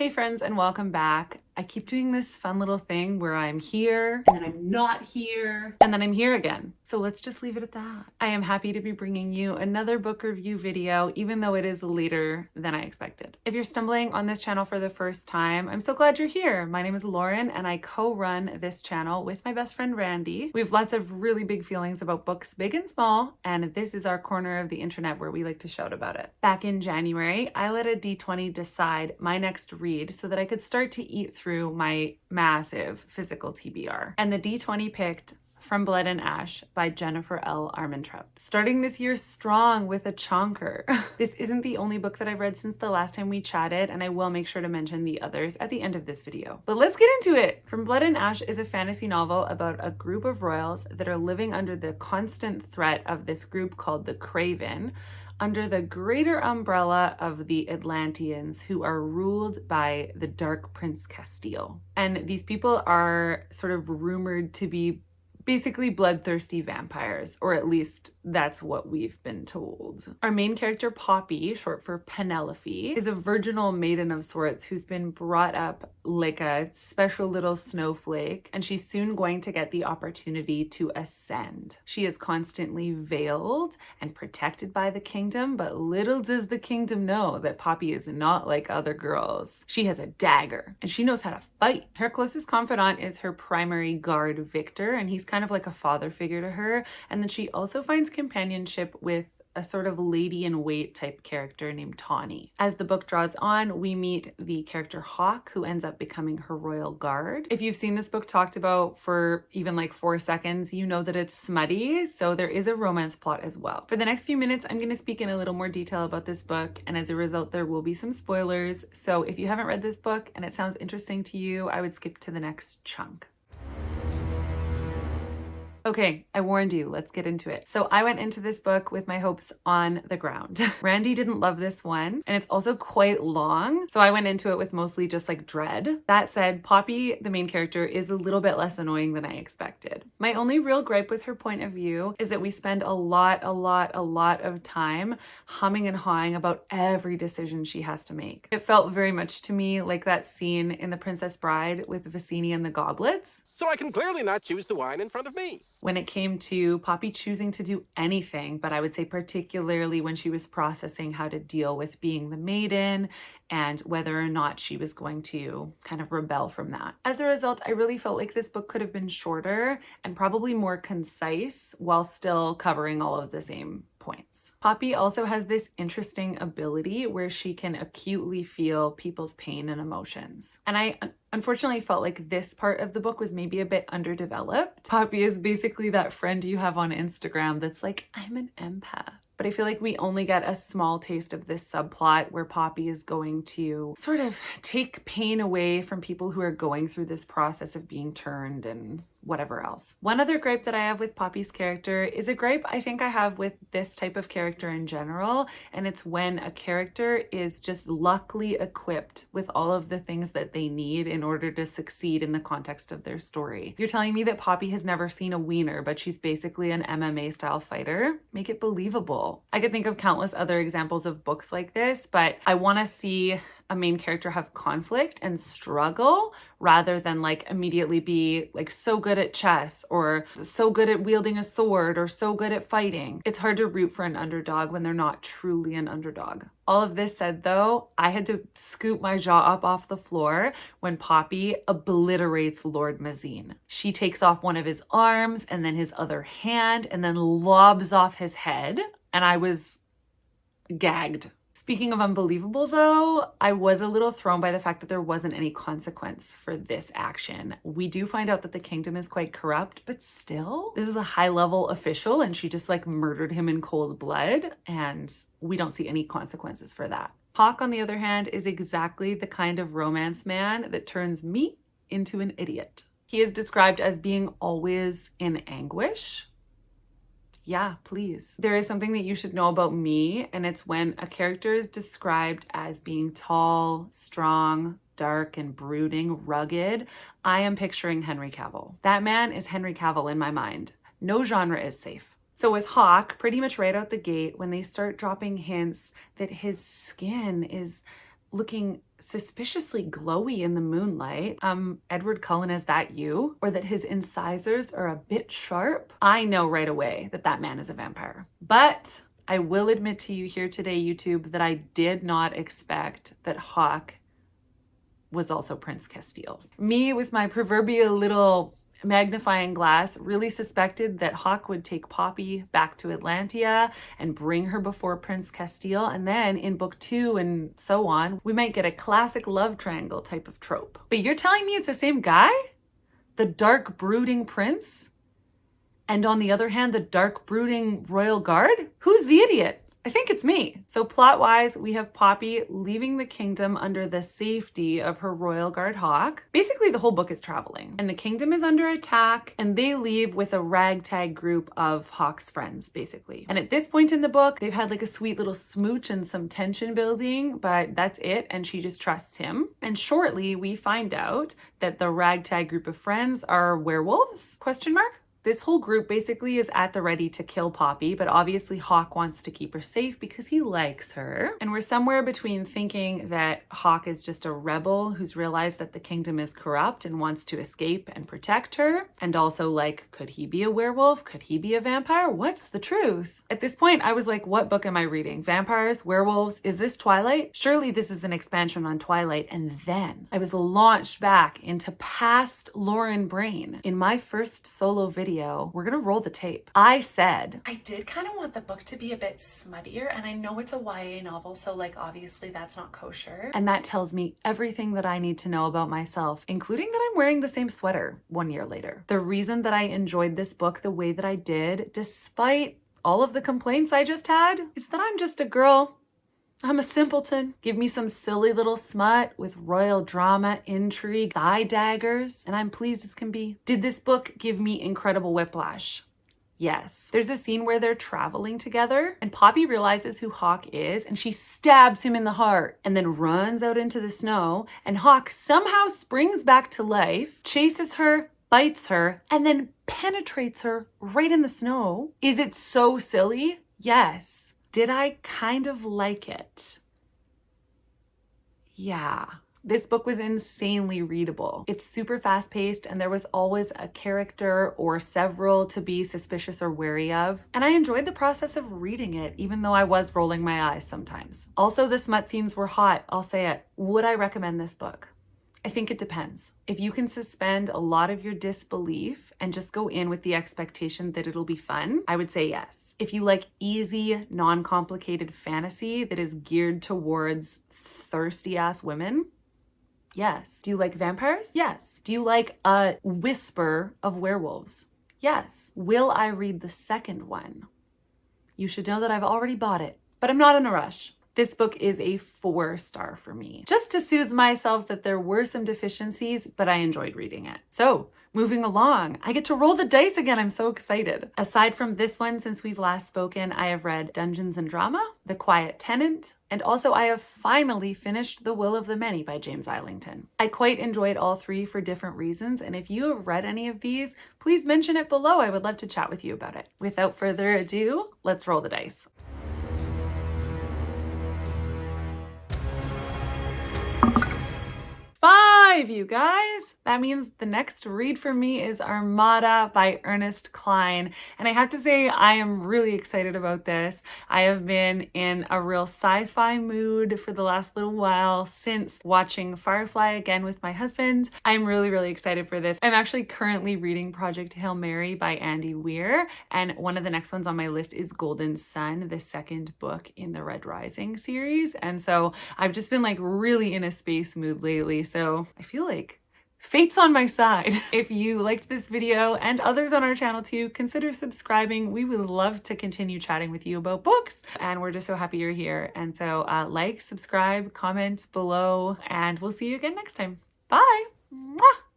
Hey friends, and welcome back. I keep doing this fun little thing where I'm here and then I'm not here and then I'm here again. So let's just leave it at that. I am happy to be bringing you another book review video, even though it is later than I expected. If you're stumbling on this channel for the first time, I'm so glad you're here. My name is Lauren and I co-run this channel with my best friend Randy. We have lots of really big feelings about books, big and small, and this is our corner of the internet where we like to shout about it. Back in January, I let a d20 decide my next read so that I could start to eat through my massive physical TBR. And the d20 picked From Blood and Ash by Jennifer L. Armentrout. Starting this year strong with a chonker. This isn't the only book that I've read since the last time we chatted, and I will make sure to mention the others at the end of this video. But let's get into it! From Blood and Ash is a fantasy novel about a group of royals that are living under the constant threat of this group called the Craven, under the greater umbrella of the Atlanteans, who are ruled by the Dark Prince Castile. And these people are sort of rumored to be basically bloodthirsty vampires, or at least that's what we've been told. Our main character, Poppy, short for Penelope, is a virginal maiden of sorts who's been brought up like a special little snowflake, and she's soon going to get the opportunity to ascend. She is constantly veiled and protected by the kingdom, but little does the kingdom know that Poppy is not like other girls. She has a dagger, and she knows how to fight. Her closest confidant is her primary guard, Victor, and he's kind of like a father figure to her. And then she also finds companionship with a sort of lady-in-wait type character named Tawny. As the book draws on, we meet the character Hawk, who ends up becoming her royal guard. If you've seen this book talked about for even like 4 seconds, you know that it's smutty, so there is a romance plot as well. For the next few minutes, I'm going to speak in a little more detail about this book, and as a result, there will be some spoilers. So if you haven't read this book and it sounds interesting to you, I would skip to the next chunk. Okay, I warned you, let's get into it. So I went into this book with my hopes on the ground. Randy didn't love this one, and it's also quite long, so I went into it with mostly just like dread. That said, Poppy, the main character, is a little bit less annoying than I expected. My only real gripe with her point of view is that we spend a lot of time humming and hawing about every decision she has to make. It felt very much to me like that scene in The Princess Bride with Vicini and the goblets. So I can clearly not choose the wine in front of me. When it came to Poppy choosing to do anything, but I would say particularly when she was processing how to deal with being the maiden and whether or not she was going to kind of rebel from that. As a result, I really felt like this book could have been shorter and probably more concise while still covering all of the same points. Poppy also has this interesting ability where she can acutely feel people's pain and emotions. And I unfortunately felt like this part of the book was maybe a bit underdeveloped. Poppy is basically that friend you have on Instagram that's like, I'm an empath. But I feel like we only get a small taste of this subplot where Poppy is going to sort of take pain away from people who are going through this process of being turned and whatever else. One other gripe that I have with Poppy's character is a gripe I think I have with this type of character in general, and it's when a character is just luckily equipped with all of the things that they need in order to succeed in the context of their story. You're telling me that Poppy has never seen a wiener, but she's basically an MMA style fighter? Make it believable. I could think of countless other examples of books like this, but I want to see a main character have conflict and struggle rather than like immediately be like so good at chess or so good at wielding a sword or so good at fighting. It's hard to root for an underdog when they're not truly an underdog. All of this said though, I had to scoop my jaw up off the floor when Poppy obliterates Lord Mazine. She takes off one of his arms and then his other hand and then lobs off his head, and I was gagged. Speaking of unbelievable though, I was a little thrown by the fact that there wasn't any consequence for this action. We do find out that the kingdom is quite corrupt, but still, this is a high-level official and she just like murdered him in cold blood, and we don't see any consequences for that. Hawk, on the other hand, is exactly the kind of romance man that turns me into an idiot. He is described as being always in anguish. Yeah, please. There is something that you should know about me, and it's when a character is described as being tall, strong, dark, and brooding, rugged, I am picturing Henry Cavill. That man is Henry Cavill in my mind. No genre is safe. So with Hawk, pretty much right out the gate, when they start dropping hints that his skin is looking suspiciously glowy in the moonlight. Edward Cullen, is that you? Or that his incisors are a bit sharp? I know right away that that man is a vampire. But I will admit to you here today, YouTube, that I did not expect that Hawke was also Prince Castile. Me, with my proverbial little magnifying glass, really suspected that Hawke would take Poppy back to Atlantia and bring her before Prince Castile, and then in book 2 and so on, we might get a classic love triangle type of trope. But you're telling me it's the same guy? The dark brooding prince? And on the other hand, the dark brooding royal guard? Who's the idiot? I think it's me. So plot-wise, we have Poppy leaving the kingdom under the safety of her royal guard Hawke. Basically, the whole book is traveling, and the kingdom is under attack, and they leave with a ragtag group of Hawke's friends, basically. And at this point in the book, they've had like a sweet little smooch and some tension building, but that's it, and she just trusts him. And shortly, we find out that the ragtag group of friends are werewolves? Question mark? This whole group basically is at the ready to kill Poppy, but obviously Hawke wants to keep her safe because he likes her. And we're somewhere between thinking that Hawke is just a rebel who's realized that the kingdom is corrupt and wants to escape and protect her, and also like, could he be a werewolf? Could he be a vampire? What's the truth? At this point, I was like, what book am I reading? Vampires? Werewolves? Is this Twilight? Surely this is an expansion on Twilight. And then I was launched back into past Lauren Brain. In my first solo video, we're gonna roll the tape. I said, I did kind of want the book to be a bit smuttier, and I know it's a YA novel, so like obviously that's not kosher. And that tells me everything that I need to know about myself, including that I'm wearing the same sweater 1 year later. The reason that I enjoyed this book the way that I did, despite all of the complaints I just had, is that I'm just a girl. I'm a simpleton. Give me some silly little smut with royal drama, intrigue, thigh daggers, and I'm pleased as can be. Did this book give me incredible whiplash? Yes. There's a scene where they're traveling together and Poppy realizes who Hawke is and she stabs him in the heart and then runs out into the snow, and Hawke somehow springs back to life, chases her, bites her, and then penetrates her right in the snow. Is it so silly? Yes. Did I kind of like it? Yeah. This book was insanely readable. It's super fast paced and there was always a character or several to be suspicious or wary of. And I enjoyed the process of reading it, even though I was rolling my eyes sometimes. Also, the smut scenes were hot, I'll say it. Would I recommend this book? I think it depends. If you can suspend a lot of your disbelief and just go in with the expectation that it'll be fun, I would say yes. If you like easy, non-complicated fantasy that is geared towards thirsty-ass women, yes. Do you like vampires? Yes. Do you like a whisper of werewolves? Yes. Will I read the second one? You should know that I've already bought it, but I'm not in a rush. This book is a 4-star for me, just to soothe myself that there were some deficiencies, but I enjoyed reading it. So moving along, I get to roll the dice again. I'm so excited. Aside from this one, since we've last spoken, I have read Dungeons and Drama, The Quiet Tenant, and also I have finally finished The Will of the Many by James Islington. I quite enjoyed all 3 for different reasons, and if you have read any of these, please mention it below. I would love to chat with you about it. Without further ado, let's roll the dice. 5, you guys. That means the next read for me is Armada by Ernest Cline. And I have to say, I am really excited about this. I have been in a real sci-fi mood for the last little while since watching Firefly again with my husband. I'm really, really excited for this. I'm actually currently reading Project Hail Mary by Andy Weir. And one of the next ones on my list is Golden Sun, the second book in the Red Rising series. And so I've just been like really in a space mood lately. So I feel like fate's on my side. If you liked this video and others on our channel too, consider subscribing. We would love to continue chatting with you about books, and we're just so happy you're here. And so like, subscribe, comment below, and we'll see you again next time. Bye. Mwah!